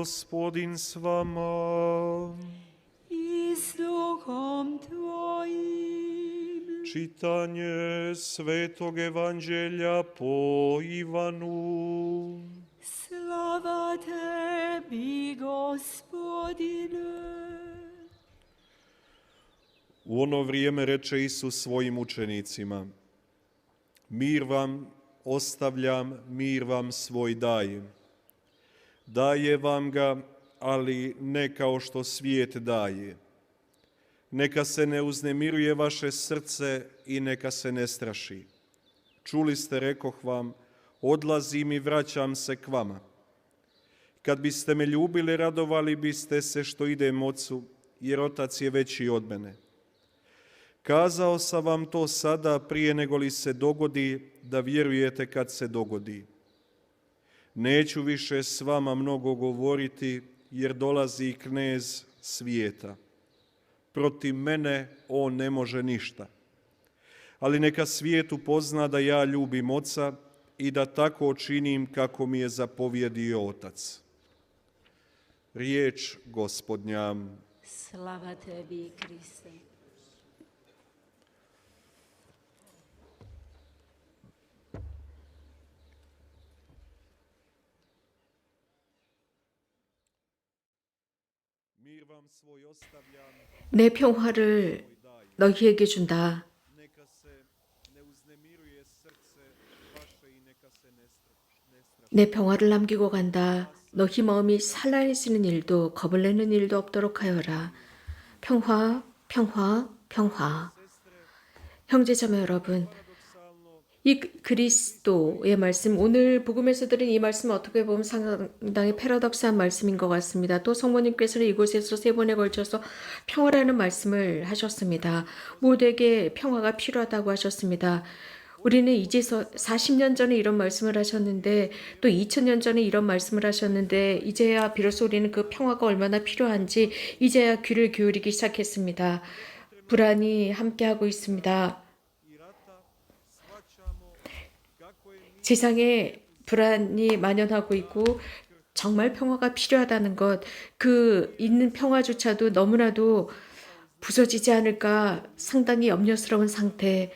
Gospodin s vama. I s duhom tvojim. Čitanje Svetog Evanđelja po Ivanu. Slava tebi, Gospodine. U ono vrijeme reče Isus svojim učenicima: Mir vam ostavljam, mir vam svoj dajem. Daje vam ga, ali ne kao što svijet daje. Neka se ne uznemiruje vaše srce i neka se ne straši. Čuli ste, rekoh vam, odlazim i vraćam se k vama. Kad biste me ljubili, radovali biste se što idem Ocu, jer Otac je veći od mene. Kazao sam vam to sada prije nego li se dogodi, da vjerujete kad se dogodi. Neću više s vama mnogo govoriti, jer dolazi knez svijeta. Protiv mene on ne može ništa. Ali neka svijet upozna da ja ljubim Oca i da tako činim kako mi je zapovjedio Otac. Riječ Gospodnja. Slava tebi, Kriste. 내 평화를 너희에게 준다. 내 평화를 남기고 간다. 너희 마음이 산란해지는 일도 겁을 내는 일도 없도록 하여라. 평화, 평화, 평화. 형제자매 여러분, 이 그리스도의 말씀, 오늘 복음에서 들은 이 말씀은 어떻게 보면 상당히 패러독스한 말씀인 것 같습니다. 또 성모님께서는 이곳에서 3번에 걸쳐서 평화라는 말씀을 하셨습니다. 모두에게 평화가 필요하다고 하셨습니다. 우리는 이제서 40년 전에 이런 말씀을 하셨는데, 또 2000년 전에 이런 말씀을 하셨는데, 이제야 비로소 우리는 그 평화가 얼마나 필요한지 이제야 귀를 기울이기 시작했습니다. 불안이 함께하고 있습니다. 세상에 불안이 만연하고 있고 정말 평화가 필요하다는 것, 그 있는 평화조차도 너무나도 부서지지 않을까 상당히 염려스러운 상태.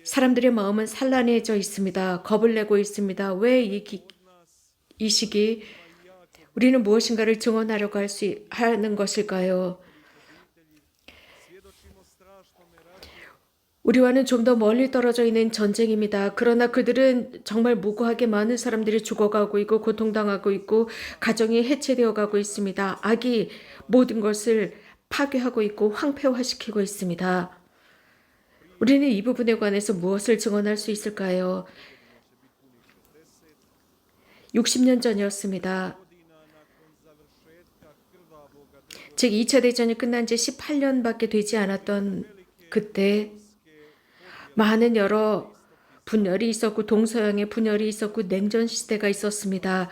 사람들의 마음은 산란해져 있습니다. 겁을 내고 있습니다. 왜 이 시기 우리는 무엇인가를 증언하려고 하는 것일까요? 우리와는 좀 더 멀리 떨어져 있는 전쟁입니다. 그러나 그들은 정말 무고하게 많은 사람들이 죽어가고 있고 고통당하고 있고 가정이 해체되어 가고 있습니다. 악이 모든 것을 파괴하고 있고 황폐화시키고 있습니다. 우리는 이 부분에 관해서 무엇을 증언할 수 있을까요? 60년 전이었습니다. 즉 2차 대전이 끝난 지 18년밖에 되지 않았던 그때 많은 여러 분열이 있었고 동서양의 분열이 있었고 냉전 시대가 있었습니다.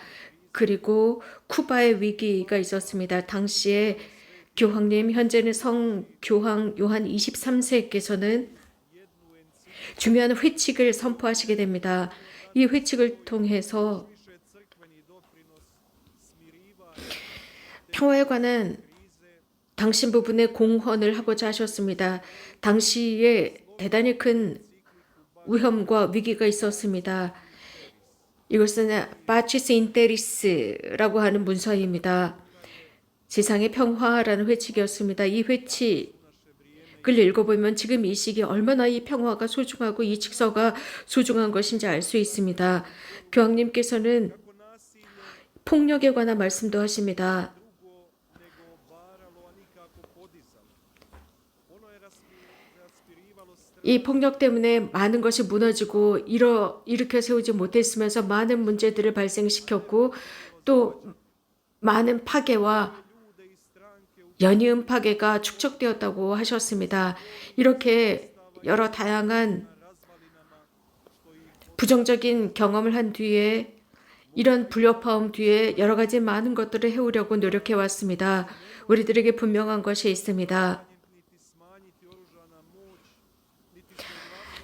그리고 쿠바의 위기가 있었습니다. 당시에 교황님, 현재는 성교황 요한 23세께서는 중요한 회칙을 선포하시게 됩니다. 이 회칙을 통해서 평화에 관한 당신 부분의 공헌을 하고자 하셨습니다. 당시에 대단히 큰 위험과 위기가 있었습니다. 이것은 파치스 인테리스라고 하는 문서입니다. 세상의 평화라는 회칙이었습니다. 이 회칙을 읽어보면 지금 이 시기 얼마나 이 평화가 소중하고 이 직서가 소중한 것인지 알 수 있습니다. 교황님께서는 폭력에 관한 말씀도 하십니다. 이 폭력 때문에 많은 것이 무너지고 일으켜 세우지 못했으면서 많은 문제들을 발생시켰고 또 많은 파괴와 연이은 파괴가 축적되었다고 하셨습니다. 이렇게 여러 다양한 부정적인 경험을 한 뒤에 이런 불협화음 뒤에 여러 가지 많은 것들을 해오려고 노력해 왔습니다. 우리들에게 분명한 것이 있습니다.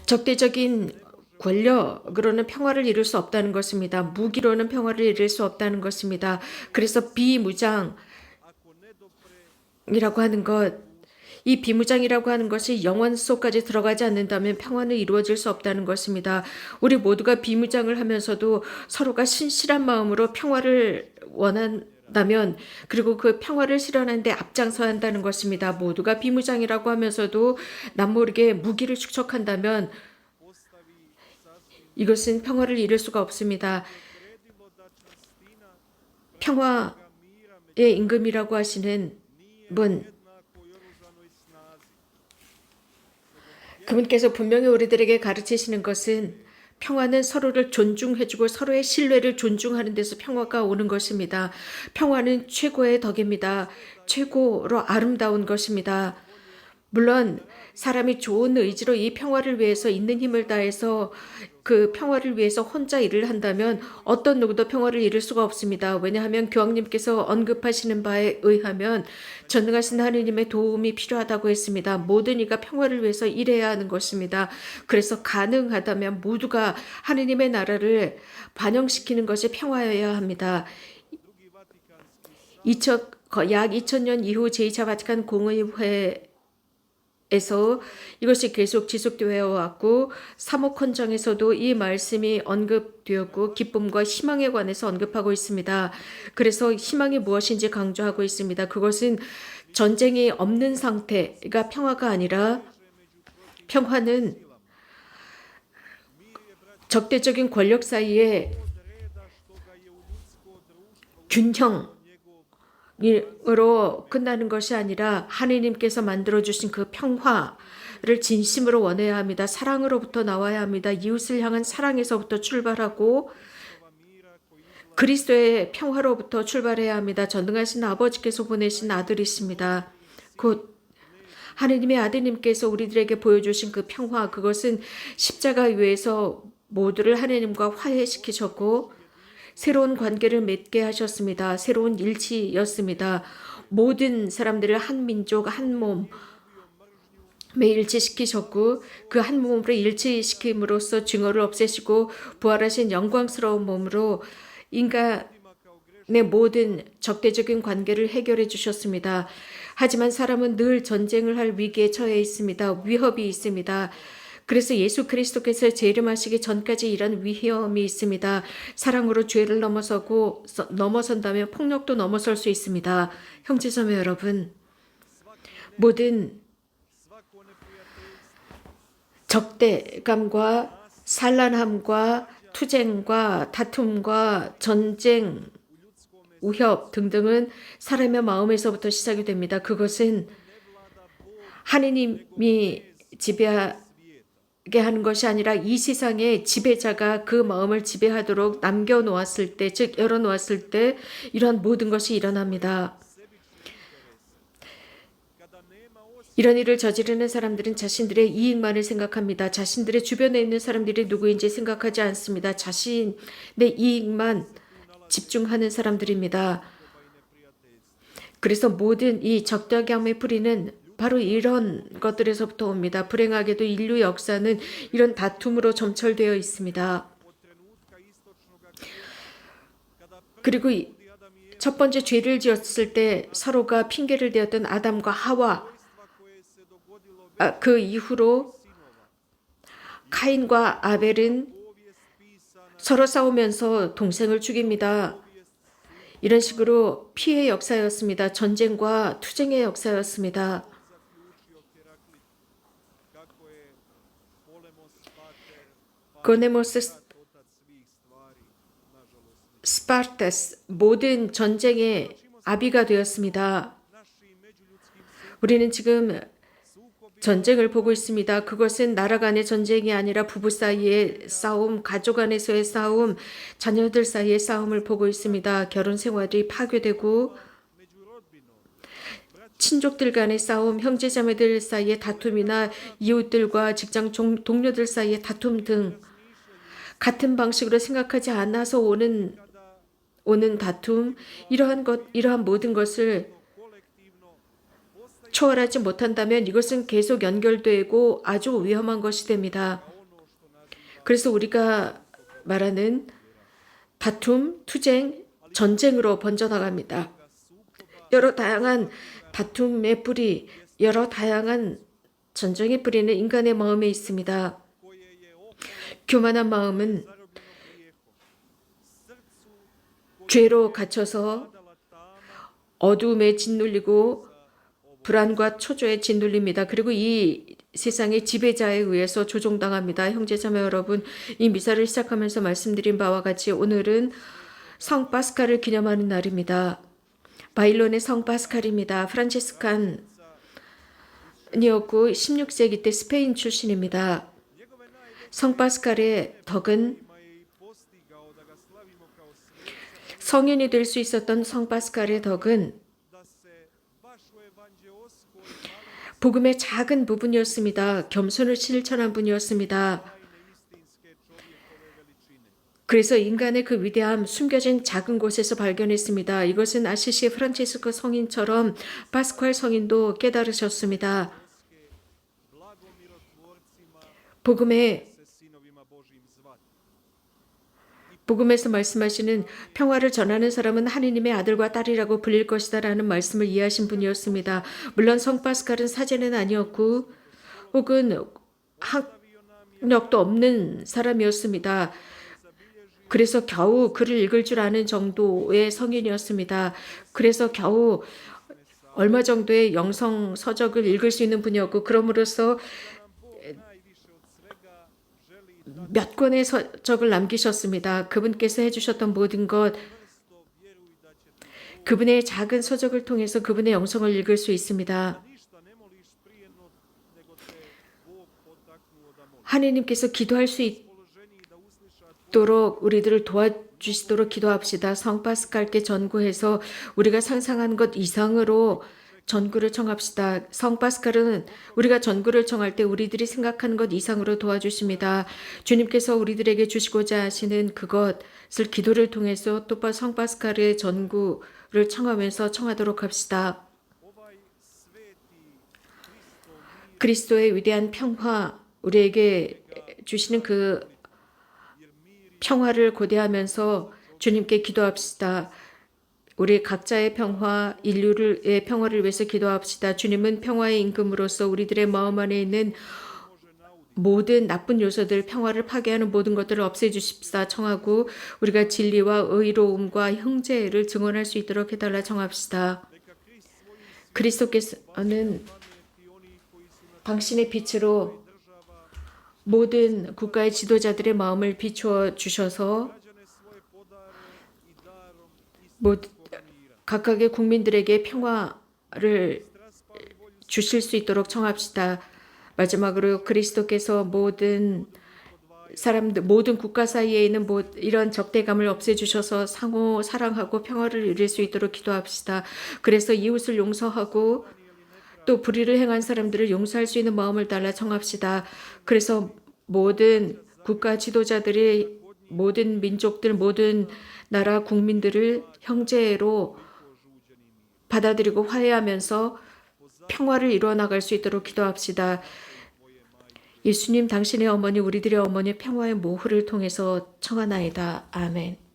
적대적인 권력으로는 평화를 이룰 수 없다는 것입니다. 무기로는 평화를 이룰 수 없다는 것입니다. 그래서 비무장이라고 하는 것, 이 비무장이라고 하는 것이 영원 속까지 들어가지 않는다면 평화는 이루어질 수 없다는 것입니다. 우리 모두가 비무장을 하면서도 서로가 신실한 마음으로 평화를 원한다면, 그리고 그 평화를 실현하는데 앞장서야 한다는 것입니다. 모두가 비무장이라고 하면서도 남모르게 무기를 축적한다면 이것은 평화를 이룰 수가 없습니다. 평화의 임금이라고 하시는 분, 그분께서 분명히 우리들에게 가르치시는 것은 평화는 서로를 존중해주고 서로의 신뢰를 존중하는 데서 평화가 오는 것입니다. 평화는 최고의 덕입니다. 최고로 아름다운 것입니다. 물론 사람이 좋은 의지로 이 평화를 위해서 있는 힘을 다해서 그 평화를 위해서 혼자 일을 한다면 어떤 누구도 평화를 이룰 수가 없습니다. 왜냐하면 교황님께서 언급하시는 바에 의하면 전능하신 하느님의 도움이 필요하다고 했습니다. 모든 이가 평화를 위해서 일해야 하는 것입니다. 그래서 가능하다면 모두가 하느님의 나라를 반영시키는 것이 평화여야 합니다. 약 2000년 이후 제2차 바티칸 공의회 에서 이것이 계속 지속되어 왔고 사목헌장에서도 이 말씀이 언급되었고 기쁨과 희망에 관해서 언급하고 있습니다. 그래서 희망이 무엇인지 강조하고 있습니다. 그것은 전쟁이 없는 상태가 평화가 아니라 평화는 적대적인 권력 사이에 균형으로 끝나는 것이 아니라 하느님께서 만들어주신 그 평화를 진심으로 원해야 합니다. 사랑으로부터 나와야 합니다. 이웃을 향한 사랑에서부터 출발하고 그리스도의 평화로부터 출발해야 합니다. 전능하신 아버지께서 보내신 아들이십니다. 곧 하느님의 아드님께서 우리들에게 보여주신 그 평화, 그것은 십자가 위에서 모두를 하느님과 화해시키셨고 새로운 관계를 맺게 하셨습니다. 새로운 일치였습니다. 모든 사람들을 한 민족, 한 몸에 일치시키셨고 그 한 몸으로 일치시킴으로써 증오를 없애시고 부활하신 영광스러운 몸으로 인간의 모든 적대적인 관계를 해결해 주셨습니다. 하지만 사람은 늘 전쟁을 할 위기에 처해 있습니다. 위협이 있습니다. 그래서 예수 그리스도께서 재림하시기 전까지 이런 위험이 있습니다. 사랑으로 죄를 넘어선다면 폭력도 넘어설 수 있습니다. 형제자매 여러분, 모든 적대감과 산란함과 투쟁과 다툼과 전쟁, 우협 등등은 사람의 마음에서부터 시작이 됩니다. 그것은 하느님이 지배하게 하는 것이 아니라 이 세상의 지배자가 그 마음을 지배하도록 남겨놓았을 때, 즉 열어놓았을 때 이런 모든 것이 일어납니다. 이런 일을 저지르는 사람들은 자신들의 이익만을 생각합니다. 자신들의 주변에 있는 사람들이 누구인지 생각하지 않습니다. 자신의 이익만 집중하는 사람들입니다. 그래서 모든 이 적대감의 뿌리는 바로 이런 것들에서부터 옵니다. 불행하게도 인류 역사는 이런 다툼으로 점철되어 있습니다. 그리고 첫 번째 죄를 지었을 때 서로가 핑계를 대었던 아담과 하와, 그 이후로 카인과 아벨은 서로 싸우면서 동생을 죽입니다. 이런 식으로 피해의 역사였습니다. 전쟁과 투쟁의 역사였습니다. 고네모스, 스파르타스 모든 전쟁의 아비가 되었습니다. 우리는 지금 전쟁을 보고 있습니다. 그것은 나라 간의 전쟁이 아니라 부부 사이의 싸움, 가족 안에서의 싸움, 자녀들 사이의 싸움을 보고 있습니다. 결혼 생활이 파괴되고 친족들 간의 싸움, 형제자매들 사이의 다툼이나 이웃들과 직장 동료들 사이의 다툼 등 같은 방식으로 생각하지 않아서 오는 다툼, 이러한 모든 것을 초월하지 못한다면 이것은 계속 연결되고 아주 위험한 것이 됩니다. 그래서 우리가 말하는 다툼, 투쟁, 전쟁으로 번져나갑니다. 여러 다양한 다툼의 뿌리, 여러 다양한 전쟁의 뿌리는 인간의 마음에 있습니다. 교만한 마음은 죄로 갇혀서 어두움에 짓눌리고 불안과 초조에 짓눌립니다. 그리고 이 세상의 지배자에 의해서 조종당합니다. 형제자매 여러분, 이 미사를 시작하면서 말씀드린 바와 같이 오늘은 성 파스칼을 기념하는 날입니다. 바일론의 성 파스칼입니다. 프란치스칸이었고 16세기 때 스페인 출신입니다. 성 파스칼의 덕은 성인이 될 수 있었던 성 파스칼의 덕은 복음의 작은 부분이었습니다. 겸손을 실천한 분이었습니다. 그래서 인간의 그 위대함 숨겨진 작은 곳에서 발견했습니다. 이것은 아시시의 프란치스코 성인처럼 파스칼 성인도 깨달으셨습니다. 복음에서 말씀하시는 평화를 전하는 사람은 하느님의 아들과 딸이라고 불릴 것이다 라는 말씀을 이해하신 분이었습니다. 물론 성 파스칼은 사제는 아니었고 혹은 학력도 없는 사람이었습니다. 그래서 겨우 글을 읽을 줄 아는 정도의 성인이었습니다. 그래서 겨우 얼마 정도의 영성 서적을 읽을 수 있는 분이었고 그럼으로써 몇 권의 서적을 남기셨습니다. 그분께서 해주셨던 모든 것, 그분의 작은 서적을 통해서 그분의 영성을 읽을 수 있습니다. 하느님께서 기도할 수 있도록 우리들을 도와주시도록 기도합시다. 성 파스칼께 전구해서 우리가 상상한 것 이상으로 전구를 청합시다. 성 파스칼은 우리가 전구를 청할 때 우리들이 생각하는 것 이상으로 도와주십니다. 주님께서 우리들에게 주시고자 하시는 그것을 기도를 통해서 또 성 파스칼의 전구를 청하면서 청하도록 합시다. 그리스도의 위대한 평화, 우리에게 주시는 그 평화를 고대하면서 주님께 기도합시다. 우리 각자의 평화, 인류의 평화를 위해서 기도합시다. 주님은 평화의 임금으로서 우리들의 마음 안에 있는 모든 나쁜 요소들, 평화를 파괴하는 모든 것들을 없애주십사 청하고 우리가 진리와 의로움과 형제를 증언할 수 있도록 해달라 청합시다. 그리스도께서는 당신의 빛으로 모든 국가의 지도자들의 마음을 비추어 주셔서 각각의 국민들에게 평화를 주실 수 있도록 청합시다. 마지막으로 그리스도께서 모든 사람들, 모든 국가 사이에 있는 이런 적대감을 없애주셔서 상호 사랑하고 평화를 이룰 수 있도록 기도합시다. 그래서 이웃을 용서하고 또 불의를 행한 사람들을 용서할 수 있는 마음을 달라 청합시다. 그래서 모든 국가 지도자들이 모든 민족들, 모든 나라 국민들을 형제로 받아들이고 화해하면서 평화를 이루어 나갈 수 있도록 기도합시다. 예수님, 당신의 어머니, 우리들의 어머니 평화의 모후를 통해서 청하나이다. 아멘.